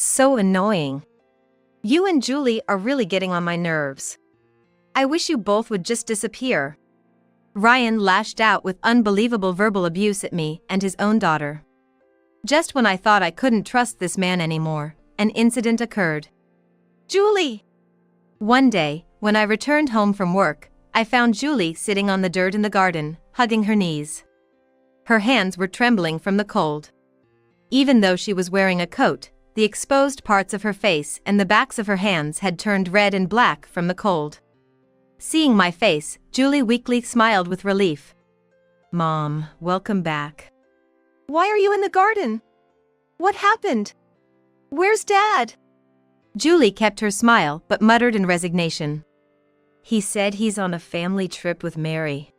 So annoying. You and Julie are really getting on my nerves. I wish you both would just disappear. Ryan lashed out with unbelievable verbal abuse at me and his own daughter. Just when I thought I couldn't trust this man anymore, an incident occurred. Julie! One day, when I returned home from work, I found Julie sitting on the dirt in the garden, hugging her knees. Her hands were trembling from the cold. Even though she was wearing a coat, the exposed parts of her face and the backs of her hands had turned red and black from the cold. Seeing my face, Julie weakly smiled with relief. Mom, welcome back. Why are you in the garden? What happened? Where's Dad? Julie kept her smile but muttered in resignation. He said he's on a family trip with Mary.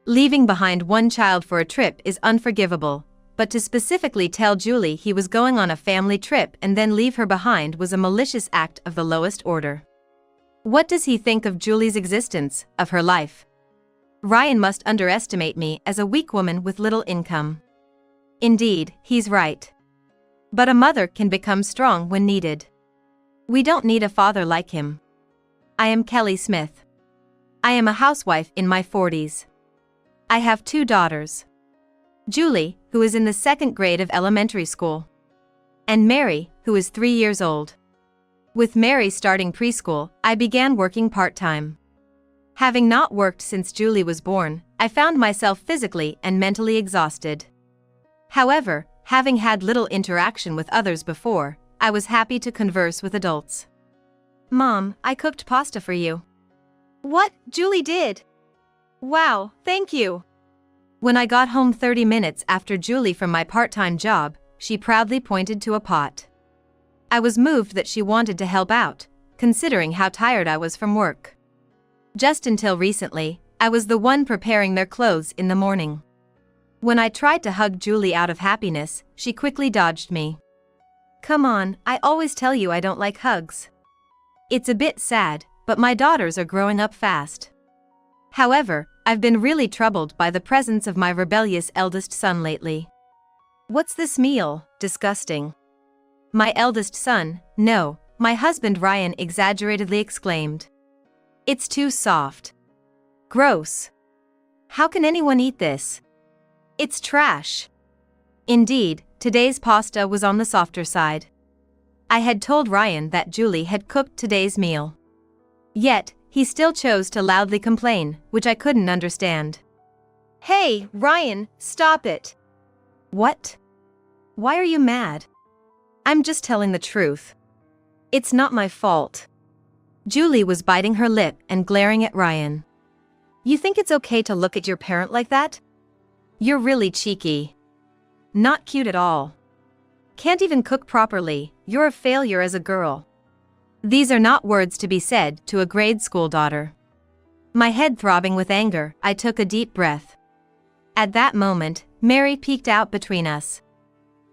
Leaving behind one child for a trip is unforgivable, but to specifically tell Julie he was going on a family trip and then leave her behind was a malicious act of the lowest order. What does he think of Julie's existence, of her life? Ryan must underestimate me as a weak woman with little income. Indeed, he's right. But a mother can become strong when needed. We don't need a father like him. I am Kelly Smith. I am a housewife in my 40s. I have 2 daughters. Julie, who is in the 2nd grade of elementary school. And Mary, who is 3 years old. With Mary starting preschool, I began working part-time. Having not worked since Julie was born, I found myself physically and mentally exhausted. However, having had little interaction with others before, I was happy to converse with adults. Mom, I cooked pasta for you. What? Julie did? Wow, thank you. When I got home 30 minutes after Julie from my part-time job, she proudly pointed to a pot. I was moved that she wanted to help out, considering how tired I was from work. Just until recently, I was the one preparing their clothes in the morning. When I tried to hug Julie out of happiness, she quickly dodged me. Come on, I always tell you I don't like hugs. It's a bit sad, but my daughters are growing up fast. However, I've been really troubled by the presence of my rebellious eldest son lately. What's this meal? Disgusting. My eldest son, no, my husband Ryan exaggeratedly exclaimed. It's too soft. Gross. How can anyone eat this? It's trash. Indeed, today's pasta was on the softer side. I had told Ryan that Julie had cooked today's meal. Yet, he still chose to loudly complain, which I couldn't understand. Hey, Ryan, stop it. What? Why are you mad? I'm just telling the truth. It's not my fault. Julie was biting her lip and glaring at Ryan. You think it's okay to look at your parent like that? You're really cheeky. Not cute at all. Can't even cook properly, you're a failure as a girl. These are not words to be said to a grade school daughter. My head throbbing with anger, I took a deep breath. At that moment, Mary peeked out between us.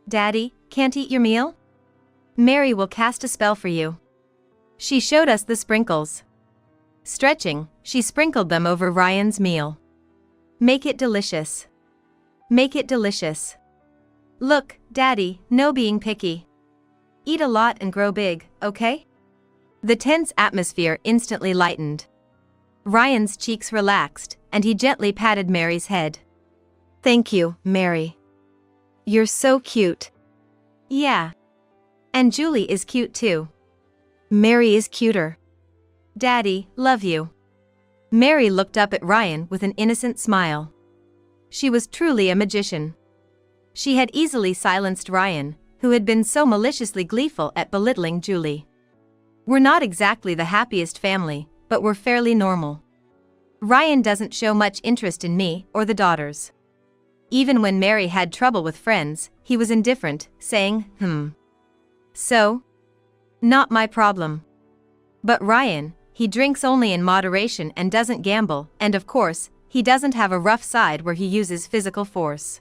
Daddy, can't eat your meal? Mary will cast a spell for you. She showed us the sprinkles. Stretching, she sprinkled them over Ryan's meal. Make it delicious. Make it delicious. Look, Daddy, no being picky. Eat a lot and grow big, okay? The tense atmosphere instantly lightened. Ryan's cheeks relaxed, and he gently patted Mary's head. Thank you, Mary. You're so cute. Yeah. And Julie is cute too. Mary is cuter. Daddy, love you. Mary looked up at Ryan with an innocent smile. She was truly a magician. She had easily silenced Ryan, who had been so maliciously gleeful at belittling Julie. We're not exactly the happiest family, but we're fairly normal. Ryan doesn't show much interest in me or the daughters. Even when Mary had trouble with friends, he was indifferent, saying, So? Not my problem. But Ryan, he drinks only in moderation and doesn't gamble, and of course, he doesn't have a rough side where he uses physical force.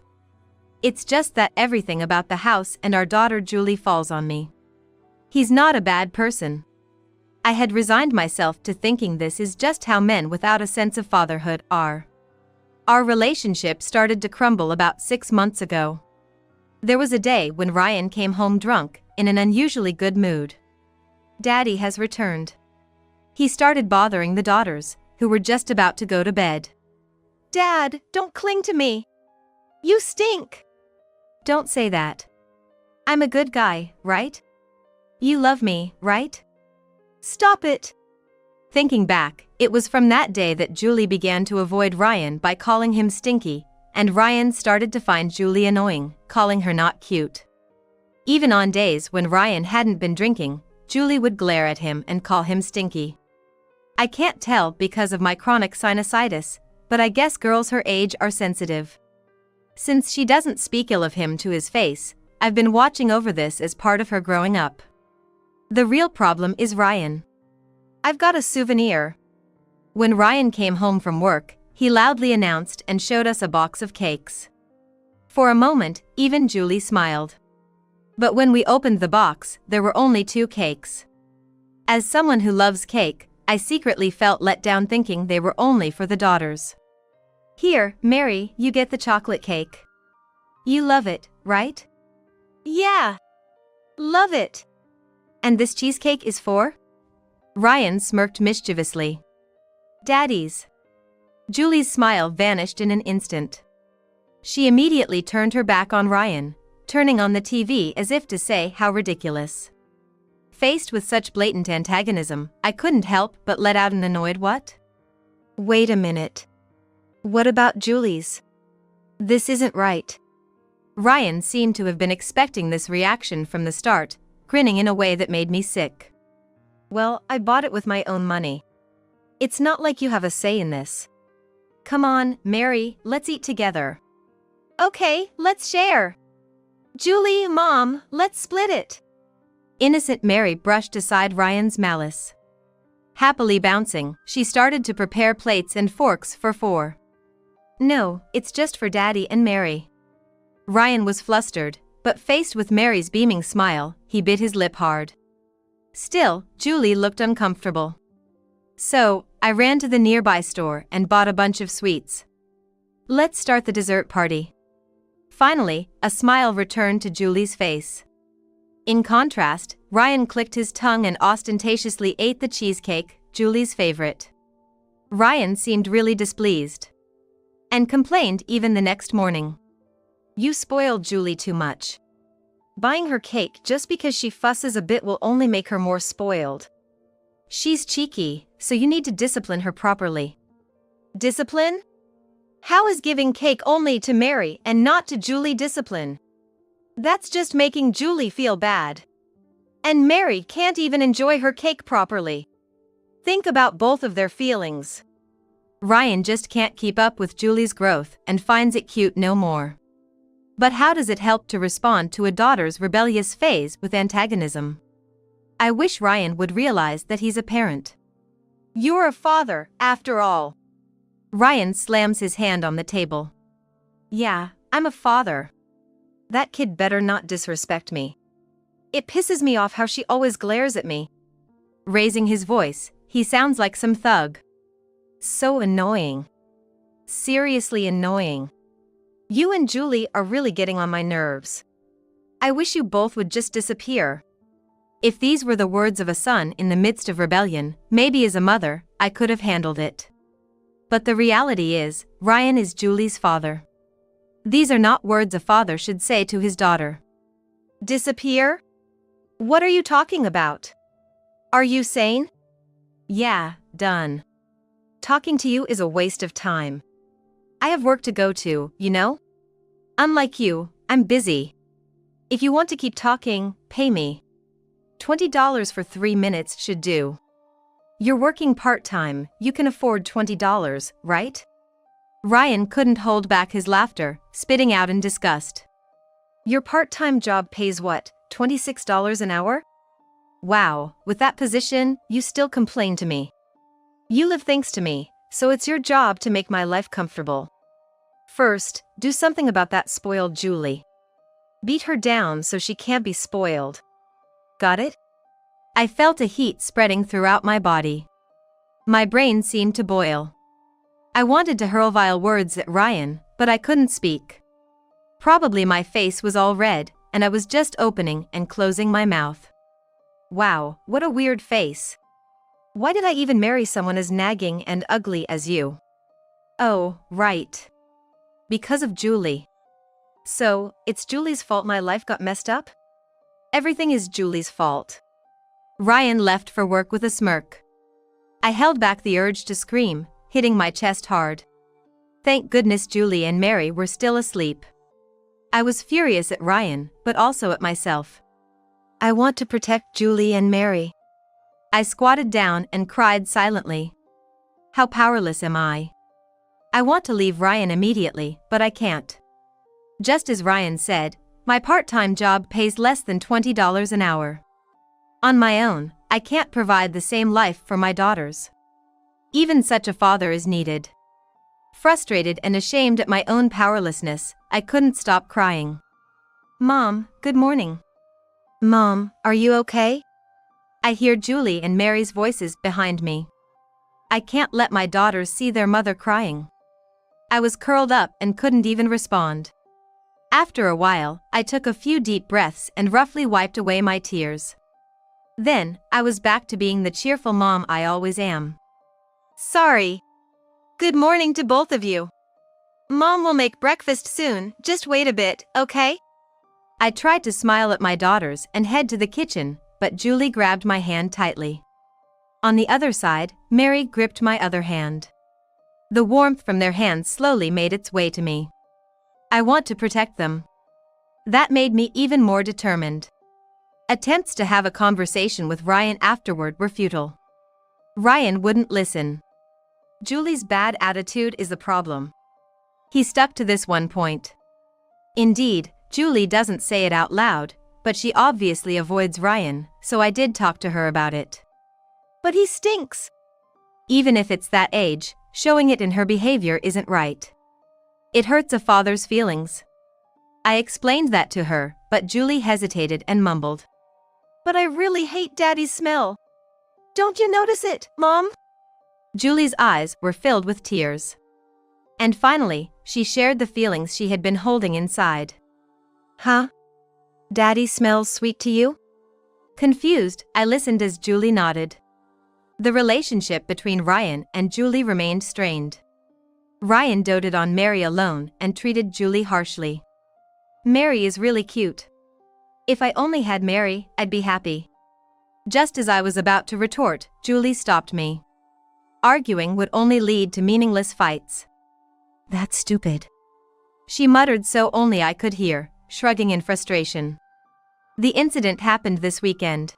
It's just that everything about the house and our daughter Julie falls on me. He's not a bad person. I had resigned myself to thinking this is just how men without a sense of fatherhood are. Our relationship started to crumble about 6 months ago. There was a day when Ryan came home drunk, in an unusually good mood. Daddy has returned. He started bothering the daughters, who were just about to go to bed. Dad, don't cling to me. You stink. Don't say that. I'm a good guy, right? You love me, right? Stop it. Thinking back, it was from that day that Julie began to avoid Ryan by calling him stinky, and Ryan started to find Julie annoying, calling her not cute. Even on days when Ryan hadn't been drinking, Julie would glare at him and call him stinky. I can't tell because of my chronic sinusitis, but I guess girls her age are sensitive. Since she doesn't speak ill of him to his face, I've been watching over this as part of her growing up. The real problem is Ryan. I've got a souvenir. When Ryan came home from work, he loudly announced and showed us a box of cakes. For a moment, even Julie smiled. But when we opened the box, there were only 2 cakes. As someone who loves cake, I secretly felt let down thinking they were only for the daughters. Here, Mary, you get the chocolate cake. You love it, right? Yeah. Love it. And this cheesecake is for? Ryan smirked mischievously. Daddy's. Julie's smile vanished in an instant. She immediately turned her back on Ryan, turning on the TV as if to say how ridiculous. Faced with such blatant antagonism, I couldn't help but let out an annoyed what? Wait a minute. What about Julie's? This isn't right. Ryan seemed to have been expecting this reaction from the start, grinning in a way that made me sick. Well, I bought it with my own money. It's not like you have a say in this. Come on, Mary, let's eat together. Okay, let's share. Julie, Mom, let's split it. Innocent Mary brushed aside Ryan's malice. Happily bouncing, she started to prepare plates and forks for 4. No, it's just for Daddy and Mary. Ryan was flustered, but faced with Mary's beaming smile, he bit his lip hard. Still, Julie looked uncomfortable. So, I ran to the nearby store and bought a bunch of sweets. Let's start the dessert party. Finally, a smile returned to Julie's face. In contrast, Ryan clicked his tongue and ostentatiously ate the cheesecake, Julie's favorite. Ryan seemed really displeased. And complained even the next morning. You spoiled Julie too much. Buying her cake just because she fusses a bit will only make her more spoiled. She's cheeky, so you need to discipline her properly. Discipline? How is giving cake only to Mary and not to Julie discipline? That's just making Julie feel bad. And Mary can't even enjoy her cake properly. Think about both of their feelings. Ryan just can't keep up with Julie's growth and finds it cute no more. But how does it help to respond to a daughter's rebellious phase with antagonism? I wish Ryan would realize that he's a parent. You're a father, after all. Ryan slams his hand on the table. Yeah, I'm a father. That kid better not disrespect me. It pisses me off how she always glares at me. Raising his voice, he sounds like some thug. So annoying. Seriously annoying. You and Julie are really getting on my nerves. I wish you both would just disappear. If these were the words of a son in the midst of rebellion, maybe as a mother, I could have handled it. But the reality is, Ryan is Julie's father. These are not words a father should say to his daughter. Disappear? What are you talking about? Are you sane? Yeah, done. Talking to you is a waste of time. I have work to go to, you know? Unlike you, I'm busy. If you want to keep talking, pay me. $20 for 3 minutes should do. You're working part-time, you can afford $20, right? Ryan couldn't hold back his laughter, spitting out in disgust. Your part-time job pays what, $26 an hour? Wow, with that position, you still complain to me. You live thanks to me, so it's your job to make my life comfortable. First, do something about that spoiled Julie. Beat her down so she can't be spoiled. Got it? I felt a heat spreading throughout my body. My brain seemed to boil. I wanted to hurl vile words at Ryan, but I couldn't speak. Probably my face was all red, and I was just opening and closing my mouth. Wow, what a weird face. Why did I even marry someone as nagging and ugly as you? Oh, right. Because of Julie. So, it's Julie's fault my life got messed up? Everything is Julie's fault. Ryan left for work with a smirk. I held back the urge to scream, hitting my chest hard. Thank goodness Julie and Mary were still asleep. I was furious at Ryan, but also at myself. I want to protect Julie and Mary. I squatted down and cried silently. How powerless am I? I want to leave Ryan immediately, but I can't. Just as Ryan said, my part-time job pays less than $20 an hour. On my own, I can't provide the same life for my daughters. Even such a father is needed. Frustrated and ashamed at my own powerlessness, I couldn't stop crying. Mom, good morning. Mom, are you okay? I hear Julie and Mary's voices behind me. I can't let my daughters see their mother crying. I was curled up and couldn't even respond. After a while, I took a few deep breaths and roughly wiped away my tears. Then, I was back to being the cheerful mom I always am. Sorry. Good morning to both of you. Mom will make breakfast soon, just wait a bit, okay? I tried to smile at my daughters and head to the kitchen, but Julie grabbed my hand tightly. On the other side, Mary gripped my other hand. The warmth from their hands slowly made its way to me. I want to protect them. That made me even more determined. Attempts to have a conversation with Ryan afterward were futile. Ryan wouldn't listen. Julie's bad attitude is the problem. He stuck to this one point. Indeed, Julie doesn't say it out loud, but she obviously avoids Ryan, so I did talk to her about it. But he stinks. Even if it's that age, showing it in her behavior isn't right. It hurts a father's feelings. I explained that to her, but Julie hesitated and mumbled. But I really hate Daddy's smell. Don't you notice it, Mom? Julie's eyes were filled with tears. And finally, she shared the feelings she had been holding inside. Huh? Daddy smells sweet to you? Confused, I listened as Julie nodded. The relationship between Ryan and Julie remained strained. Ryan doted on Mary alone and treated Julie harshly. Mary is really cute. If I only had Mary, I'd be happy. Just as I was about to retort, Julie stopped me. Arguing would only lead to meaningless fights. That's stupid. She muttered so only I could hear, shrugging in frustration. The incident happened this weekend.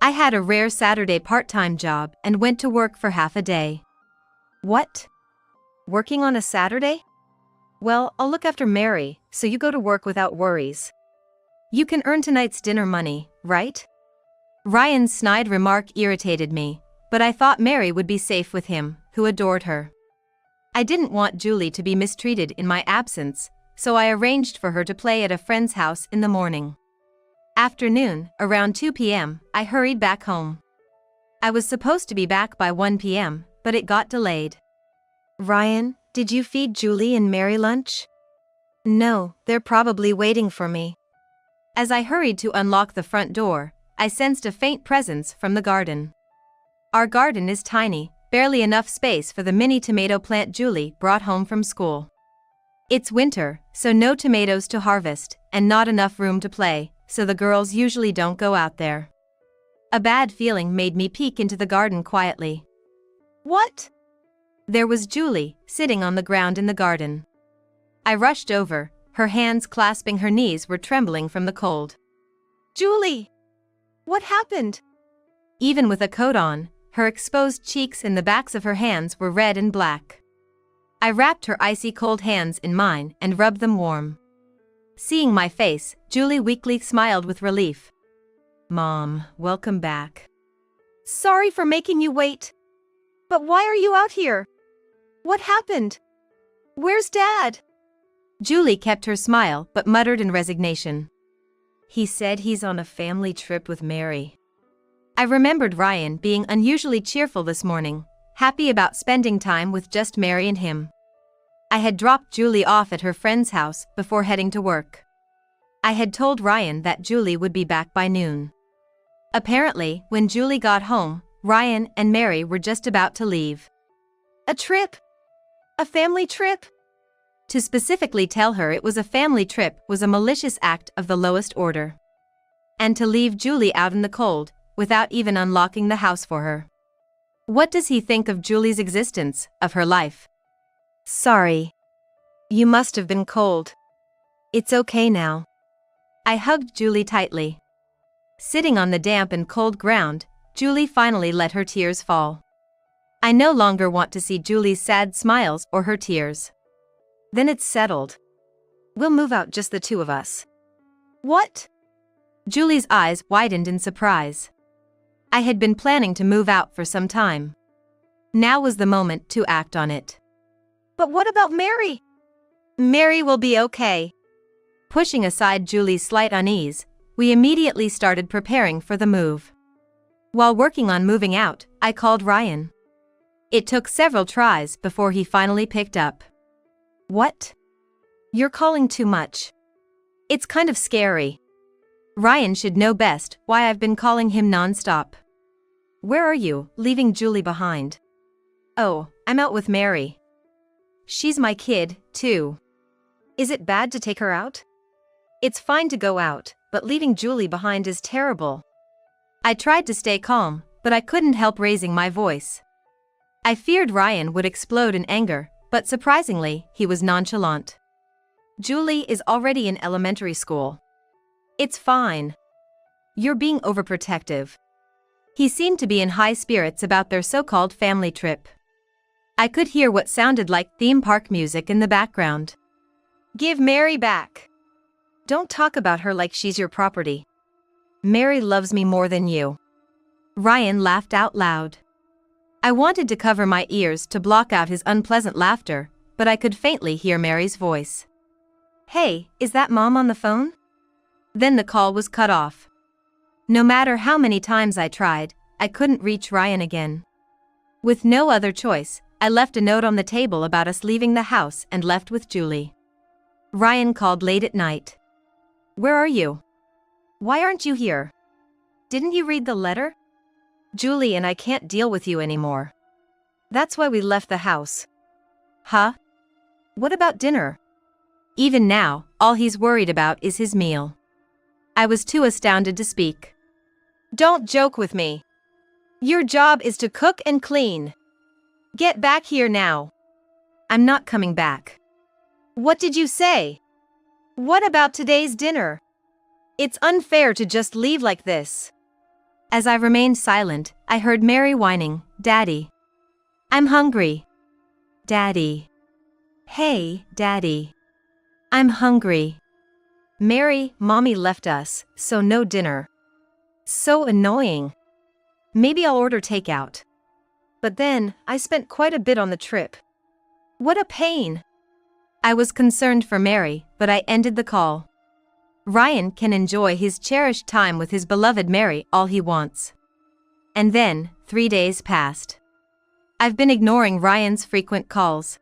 I had a rare Saturday part-time job and went to work for half a day. What? Working on a Saturday? Well, I'll look after Mary, so you go to work without worries. You can earn tonight's dinner money, right? Ryan's snide remark irritated me, but I thought Mary would be safe with him, who adored her. I didn't want Julie to be mistreated in my absence, so I arranged for her to play at a friend's house in the morning. Afternoon, around 2 p.m., I hurried back home. I was supposed to be back by 1 p.m., but it got delayed. Ryan, did you feed Julie and Mary lunch? No, they're probably waiting for me. As I hurried to unlock the front door, I sensed a faint presence from the garden. Our garden is tiny, barely enough space for the mini tomato plant Julie brought home from school. It's winter, so no tomatoes to harvest, and not enough room to play, so the girls usually don't go out there. A bad feeling made me peek into the garden quietly. What? There was Julie, sitting on the ground in the garden. I rushed over, her hands clasping her knees were trembling from the cold. Julie! What happened? Even with a coat on, her exposed cheeks and the backs of her hands were red and black. I wrapped her icy cold hands in mine and rubbed them warm. Seeing my face, Julie weakly smiled with relief. Mom, welcome back. Sorry for making you wait. But why are you out here? What happened? Where's Dad? Julie kept her smile but muttered in resignation. He said he's on a family trip with Mary. I remembered Ryan being unusually cheerful this morning, happy about spending time with just Mary and him. I had dropped Julie off at her friend's house before heading to work. I had told Ryan that Julie would be back by noon. Apparently, when Julie got home, Ryan and Mary were just about to leave. A trip? A family trip? To specifically tell her it was a family trip was a malicious act of the lowest order. And to leave Julie out in the cold, without even unlocking the house for her. What does he think of Julie's existence, of her life? Sorry. You must have been cold. It's okay now. I hugged Julie tightly. Sitting on the damp and cold ground, Julie finally let her tears fall. I no longer want to see Julie's sad smiles or her tears. Then it's settled. We'll move out, just the two of us. What? Julie's eyes widened in surprise. I had been planning to move out for some time. Now was the moment to act on it. But what about Mary? Mary will be okay. Pushing aside Julie's slight unease, we immediately started preparing for the move. While working on moving out, I called Ryan. It took several tries before he finally picked up. What? You're calling too much. It's kind of scary. Ryan should know best why I've been calling him non-stop. Where are you, leaving Julie behind? Oh, I'm out with Mary. She's my kid, too. Is it bad to take her out? It's fine to go out, but leaving Julie behind is terrible. I tried to stay calm, but I couldn't help raising my voice. I feared Ryan would explode in anger, but surprisingly, he was nonchalant. Julie is already in elementary school. It's fine. You're being overprotective. He seemed to be in high spirits about their so-called family trip. I could hear what sounded like theme park music in the background. Give Mary back. Don't talk about her like she's your property. Mary loves me more than you. Ryan laughed out loud. I wanted to cover my ears to block out his unpleasant laughter, but I could faintly hear Mary's voice. Hey, is that Mom on the phone? Then the call was cut off. No matter how many times I tried, I couldn't reach Ryan again. With no other choice, I left a note on the table about us leaving the house and left with Julie. Ryan called late at night. Where are you? Why aren't you here? Didn't you read the letter? Julie and I can't deal with you anymore. That's why we left the house. Huh? What about dinner? Even now, all he's worried about is his meal. I was too astounded to speak. Don't joke with me. Your job is to cook and clean. Get back here now. I'm not coming back. What did you say? What about today's dinner? It's unfair to just leave like this. As I remained silent, I heard Mary whining, Daddy. I'm hungry. Daddy. Hey, Daddy. I'm hungry. Mary, Mommy left us, so no dinner. So annoying. Maybe I'll order takeout. But then, I spent quite a bit on the trip. What a pain. I was concerned for Mary, but I ended the call. Ryan can enjoy his cherished time with his beloved Mary all he wants. And then, 3 days passed. I've been ignoring Ryan's frequent calls.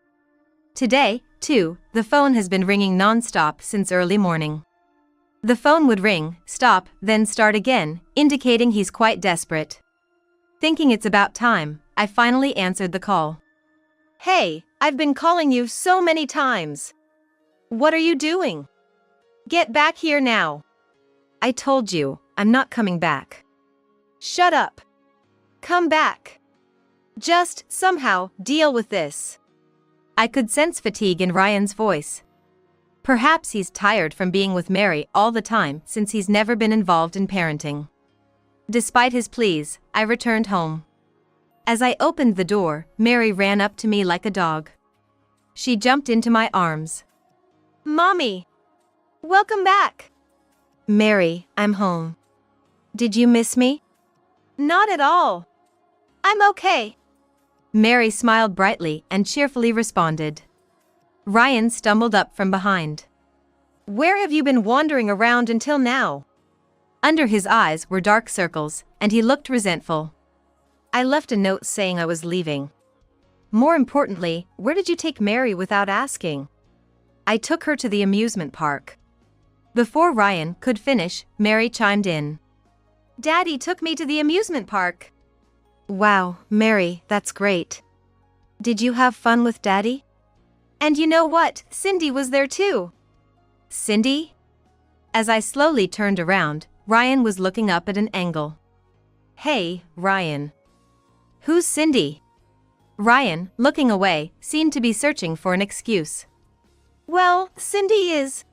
Today, too, the phone has been ringing non-stop since early morning. The phone would ring, stop, then start again, indicating he's quite desperate. Thinking it's about time, I finally answered the call. Hey, I've been calling you so many times. What are you doing? Get back here now. I told you, I'm not coming back. Shut up. Come back. Just, somehow, deal with this. I could sense fatigue in Ryan's voice. Perhaps he's tired from being with Mary all the time since he's never been involved in parenting. Despite his pleas, I returned home. As I opened the door, Mary ran up to me like a dog. She jumped into my arms. Mommy! Welcome back! Mary, I'm home. Did you miss me? Not at all. I'm okay. Mary smiled brightly and cheerfully responded. Ryan stumbled up from behind. Where have you been wandering around until now? Under his eyes were dark circles, and he looked resentful. I left a note saying I was leaving. More importantly, where did you take Mary without asking? I took her to the amusement park. Before Ryan could finish, Mary chimed in. Daddy took me to the amusement park. Wow, Mary, that's great. Did you have fun with Daddy? And you know what? Cindy was there too. Cindy? As I slowly turned around, Ryan was looking up at an angle. Hey, Ryan. Who's Cindy? Ryan, looking away, seemed to be searching for an excuse. Well, Cindy is.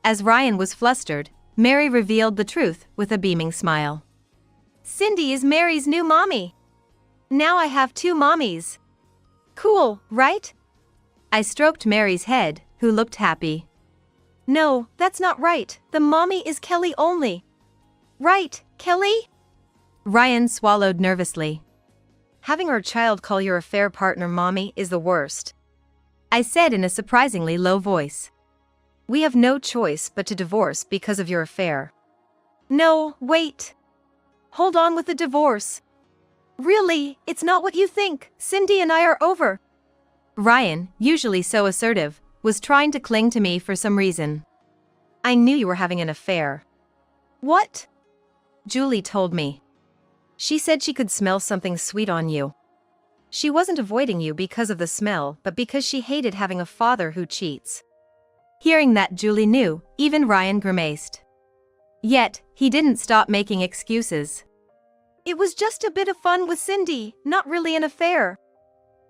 As Ryan was flustered, Mary revealed the truth with a beaming smile. Cindy is Mary's new mommy. Now I have two mommies. Cool, right? I stroked Mary's head, who looked happy. No, that's not right. The mommy is Kelly only. Right, Kelly? Ryan swallowed nervously. Having our child call your affair partner mommy is the worst. I said in a surprisingly low voice. We have no choice but to divorce because of your affair. No, wait. Hold on with the divorce. Really, it's not what you think. Cindy and I are over. Ryan, usually so assertive, was trying to cling to me for some reason. I knew you were having an affair. What? Julie told me. She said she could smell something sweet on you. She wasn't avoiding you because of the smell, but because she hated having a father who cheats. Hearing that, Julie knew, even Ryan grimaced. Yet, he didn't stop making excuses. It was just a bit of fun with Cindy, not really an affair.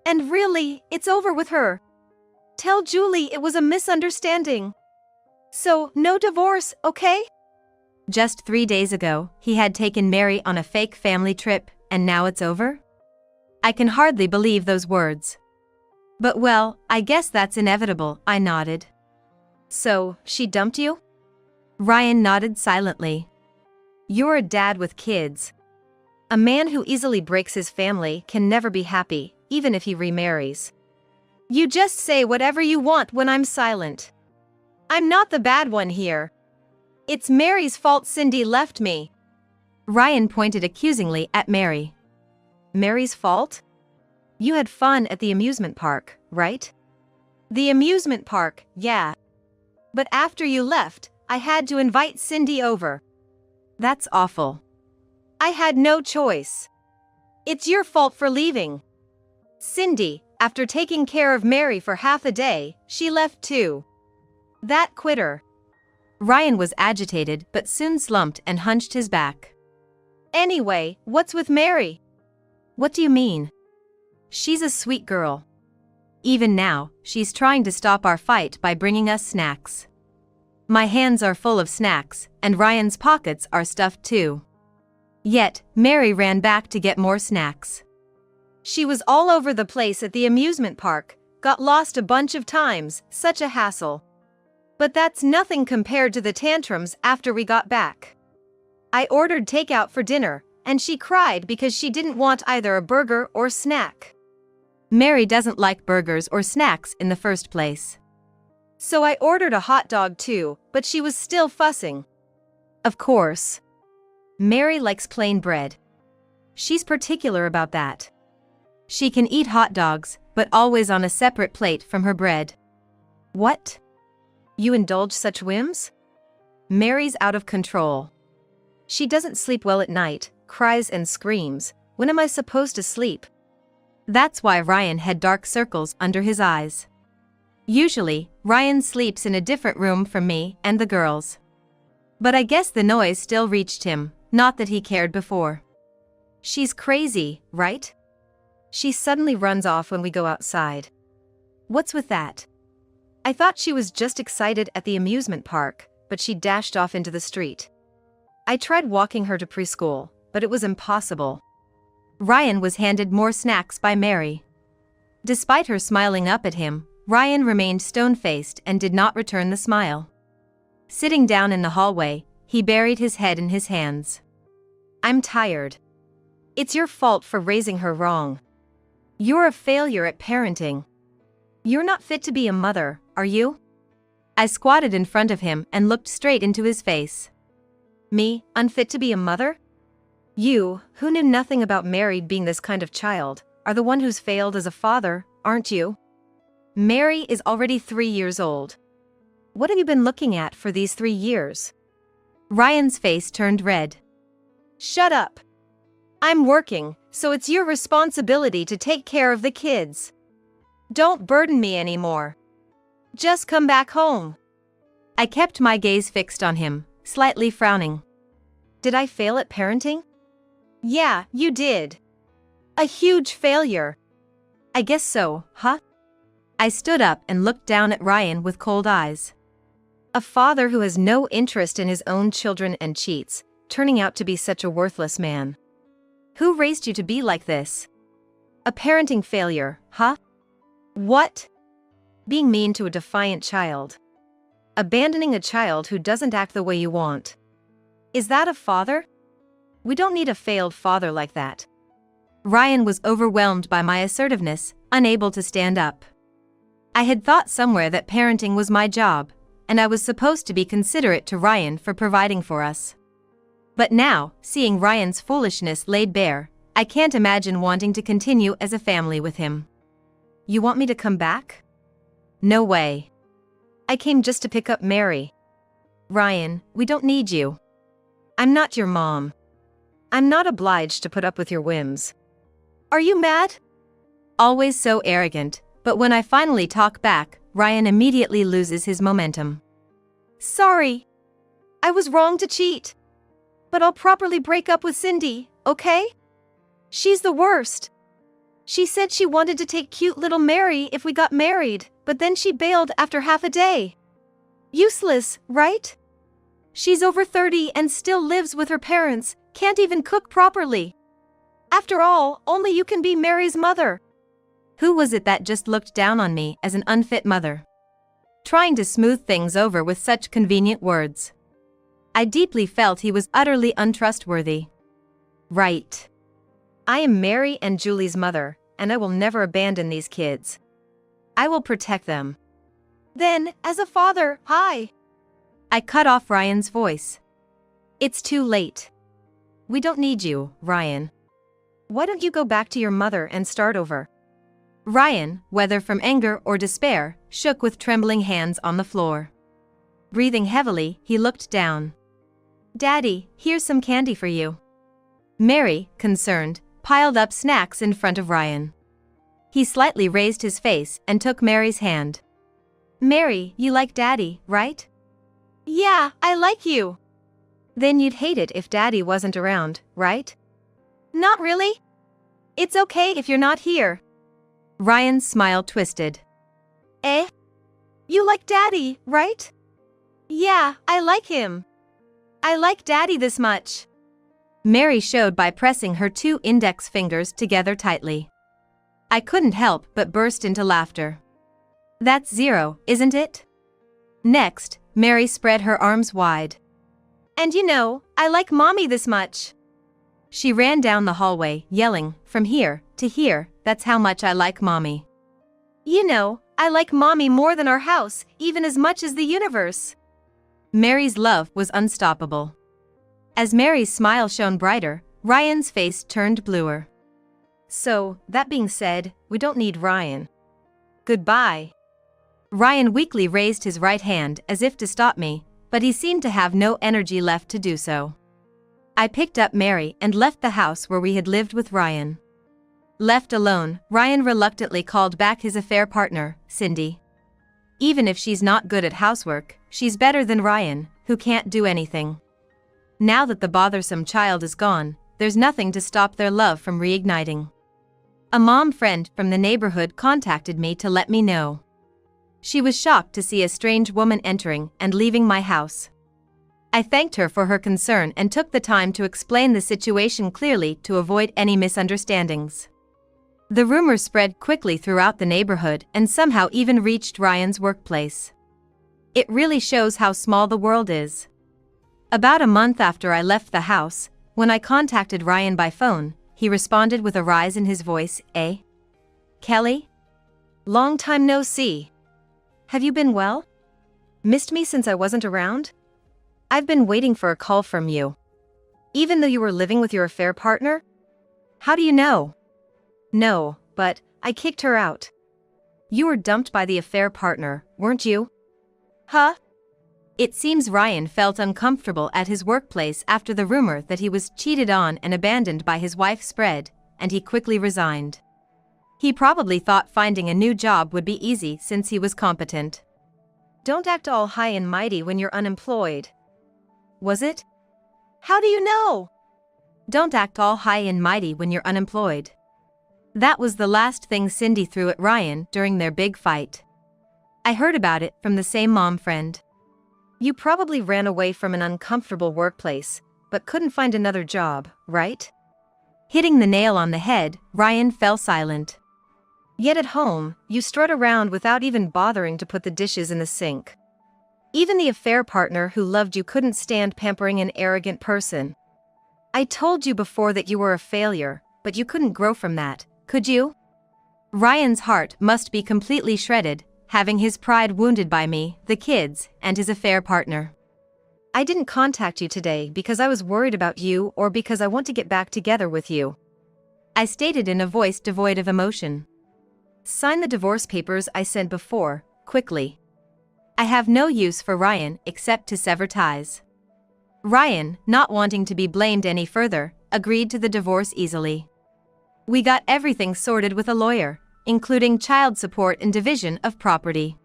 And really, it's over with her. Tell Julie it was a misunderstanding. So, no divorce, okay? Just 3 days ago, he had taken Mary on a fake family trip, and now it's over? I can hardly believe those words. But well, I guess that's inevitable, I nodded. So, she dumped you? Ryan nodded silently. You're a dad with kids. A man who easily breaks his family can never be happy, even if he remarries. You just say whatever you want when I'm silent. I'm not the bad one here. It's Mary's fault Cindy left me. Ryan pointed accusingly at Mary. Mary's fault? You had fun at the amusement park, right? The amusement park, yeah. But after you left, I had to invite Cindy over. That's awful. I had no choice. It's your fault for leaving. Cindy, after taking care of Mary for half a day, she left too. That quitter. Ryan was agitated but soon slumped and hunched his back. Anyway, what's with Mary? What do you mean? She's a sweet girl. Even now, she's trying to stop our fight by bringing us snacks. My hands are full of snacks, and Ryan's pockets are stuffed too. Yet, Mary ran back to get more snacks. She was all over the place at the amusement park, got lost a bunch of times, such a hassle. But that's nothing compared to the tantrums after we got back. I ordered takeout for dinner, and she cried because she didn't want either a burger or snack. Mary doesn't like burgers or snacks in the first place. So I ordered a hot dog too, but she was still fussing. Of course. Mary likes plain bread. She's particular about that. She can eat hot dogs, but always on a separate plate from her bread. What? You indulge such whims? Mary's out of control. She doesn't sleep well at night, cries and screams. When am I supposed to sleep? That's why Ryan had dark circles under his eyes. Usually, Ryan sleeps in a different room from me and the girls. But I guess the noise still reached him, not that he cared before. She's crazy, right? She suddenly runs off when we go outside. What's with that? I thought she was just excited at the amusement park, but she dashed off into the street. I tried walking her to preschool, but it was impossible. Ryan was handed more snacks by Mary. Despite her smiling up at him, Ryan remained stone-faced and did not return the smile. Sitting down in the hallway, he buried his head in his hands. I'm tired. It's your fault for raising her wrong. You're a failure at parenting. You're not fit to be a mother, are you? I squatted in front of him and looked straight into his face. Me, unfit to be a mother? You, who knew nothing about Mary being this kind of child, are the one who's failed as a father, aren't you? Mary is already 3 years old. what have you been looking at for these 3 years? Ryan's face turned red. Shut up. I'm working, so it's your responsibility to take care of the kids. Don't burden me anymore. Just come back home. I kept my gaze fixed on him, slightly frowning. Did I fail at parenting? Yeah, you did. A huge failure. I guess so, huh? I stood up and looked down at Ryan with cold eyes. A father who has no interest in his own children and cheats, turning out to be such a worthless man. Who raised you to be like this? A parenting failure, huh? What? Being mean to a defiant child. Abandoning a child who doesn't act the way you want. Is that a father? We don't need a failed father like that. Ryan was overwhelmed by my assertiveness, unable to stand up. I had thought somewhere that parenting was my job, and I was supposed to be considerate to Ryan for providing for us. But now, seeing Ryan's foolishness laid bare, I can't imagine wanting to continue as a family with him. You want me to come back? No way. I came just to pick up Mary. Ryan, we don't need you. I'm not your mom. I'm not obliged to put up with your whims. Are you mad? Always so arrogant, but when I finally talk back, Ryan immediately loses his momentum. Sorry. I was wrong to cheat. But I'll properly break up with Cindy, okay? She's the worst. She said she wanted to take cute little Mary if we got married, but then she bailed after half a day. Useless, right? She's over 30 and still lives with her parents, can't even cook properly. After all, only you can be Mary's mother. Who was it that just looked down on me as an unfit mother? Trying to smooth things over with such convenient words. I deeply felt he was utterly untrustworthy. Right. I am Mary and Julie's mother, and I will never abandon these kids. I will protect them. Then, as a father, hi. I cut off Ryan's voice. It's too late. We don't need you, Ryan. Why don't you go back to your mother and start over? Ryan, whether from anger or despair, shook with trembling hands on the floor. Breathing heavily, he looked down. Daddy, here's some candy for you. Mary, concerned, piled up snacks in front of Ryan. He slightly raised his face and took Mary's hand. Mary, you like Daddy, right? Yeah, I like you. Then you'd hate it if Daddy wasn't around, right? Not really. It's okay if you're not here. Ryan's smile twisted. Eh? You like Daddy, right? Yeah, I like him. I like Daddy this much. Mary showed by pressing her 2 index fingers together tightly. I couldn't help but burst into laughter. That's 0, isn't it? Next, Mary spread her arms wide. And you know, I like Mommy this much. She ran down the hallway, yelling, from here to here, that's how much I like Mommy. You know, I like Mommy more than our house, even as much as the universe. Mary's love was unstoppable. As Mary's smile shone brighter, Ryan's face turned bluer. So, that being said, we don't need Ryan. Goodbye. Ryan weakly raised his right hand as if to stop me, but he seemed to have no energy left to do so. I picked up Mary and left the house where we had lived with Ryan. Left alone, Ryan reluctantly called back his affair partner, Cindy. Even if she's not good at housework, she's better than Ryan, who can't do anything. Now that the bothersome child is gone, there's nothing to stop their love from reigniting. A mom friend from the neighborhood contacted me to let me know. She was shocked to see a strange woman entering and leaving my house. I thanked her for her concern and took the time to explain the situation clearly to avoid any misunderstandings. The rumor spread quickly throughout the neighborhood and somehow even reached Ryan's workplace. It really shows how small the world is. About a month after I left the house, when I contacted Ryan by phone, he responded with a rise in his voice, Eh? Kelly? Long time no see. Have you been well? Missed me since I wasn't around? I've been waiting for a call from you. Even though you were living with your affair partner? How do you know? No, but I kicked her out. You were dumped by the affair partner, weren't you? Huh? It seems Ryan felt uncomfortable at his workplace after the rumor that he was cheated on and abandoned by his wife spread, and he quickly resigned. He probably thought finding a new job would be easy since he was competent. Don't act all high and mighty when you're unemployed. Was it? How do you know? Don't act all high and mighty when you're unemployed. That was the last thing Cindy threw at Ryan during their big fight. I heard about it from the same mom friend. You probably ran away from an uncomfortable workplace, but couldn't find another job, right? Hitting the nail on the head, Ryan fell silent. Yet at home, you strut around without even bothering to put the dishes in the sink. Even the affair partner who loved you couldn't stand pampering an arrogant person. I told you before that you were a failure, but you couldn't grow from that, could you? Ryan's heart must be completely shredded, having his pride wounded by me, the kids, and his affair partner. I didn't contact you today because I was worried about you or because I want to get back together with you. I stated in a voice devoid of emotion. Sign the divorce papers I sent before, quickly. I have no use for Ryan except to sever ties. Ryan, not wanting to be blamed any further, agreed to the divorce easily. We got everything sorted with a lawyer, including child support and division of property.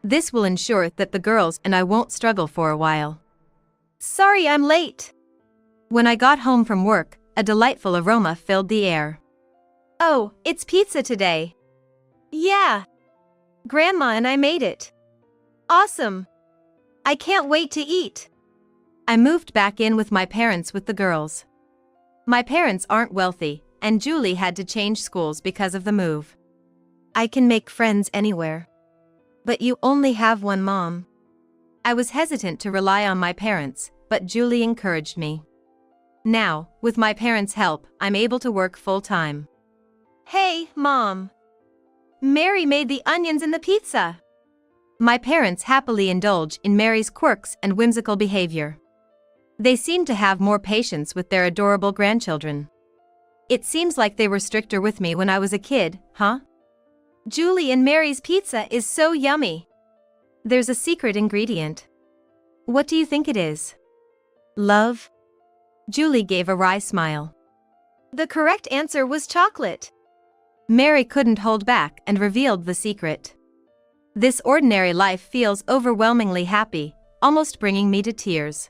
This will ensure that the girls and I won't struggle for a while. Sorry I'm late. When I got home from work, a delightful aroma filled the air. Oh, it's pizza today. Yeah. Grandma and I made it. Awesome. I can't wait to eat. I moved back in with my parents with the girls. My parents aren't wealthy, and Julie had to change schools because of the move. I can make friends anywhere. But you only have one mom. I was hesitant to rely on my parents, but Julie encouraged me. Now, with my parents' help, I'm able to work full-time. Hey, Mom. Mary made the onions in the pizza. My parents happily indulge in Mary's quirks and whimsical behavior. They seem to have more patience with their adorable grandchildren. It seems like they were stricter with me when I was a kid, huh? Julie and Mary's pizza is so yummy. There's a secret ingredient. What do you think it is? Love? Julie gave a wry smile. The correct answer was chocolate. Mary couldn't hold back and revealed the secret. This ordinary life feels overwhelmingly happy, almost bringing me to tears.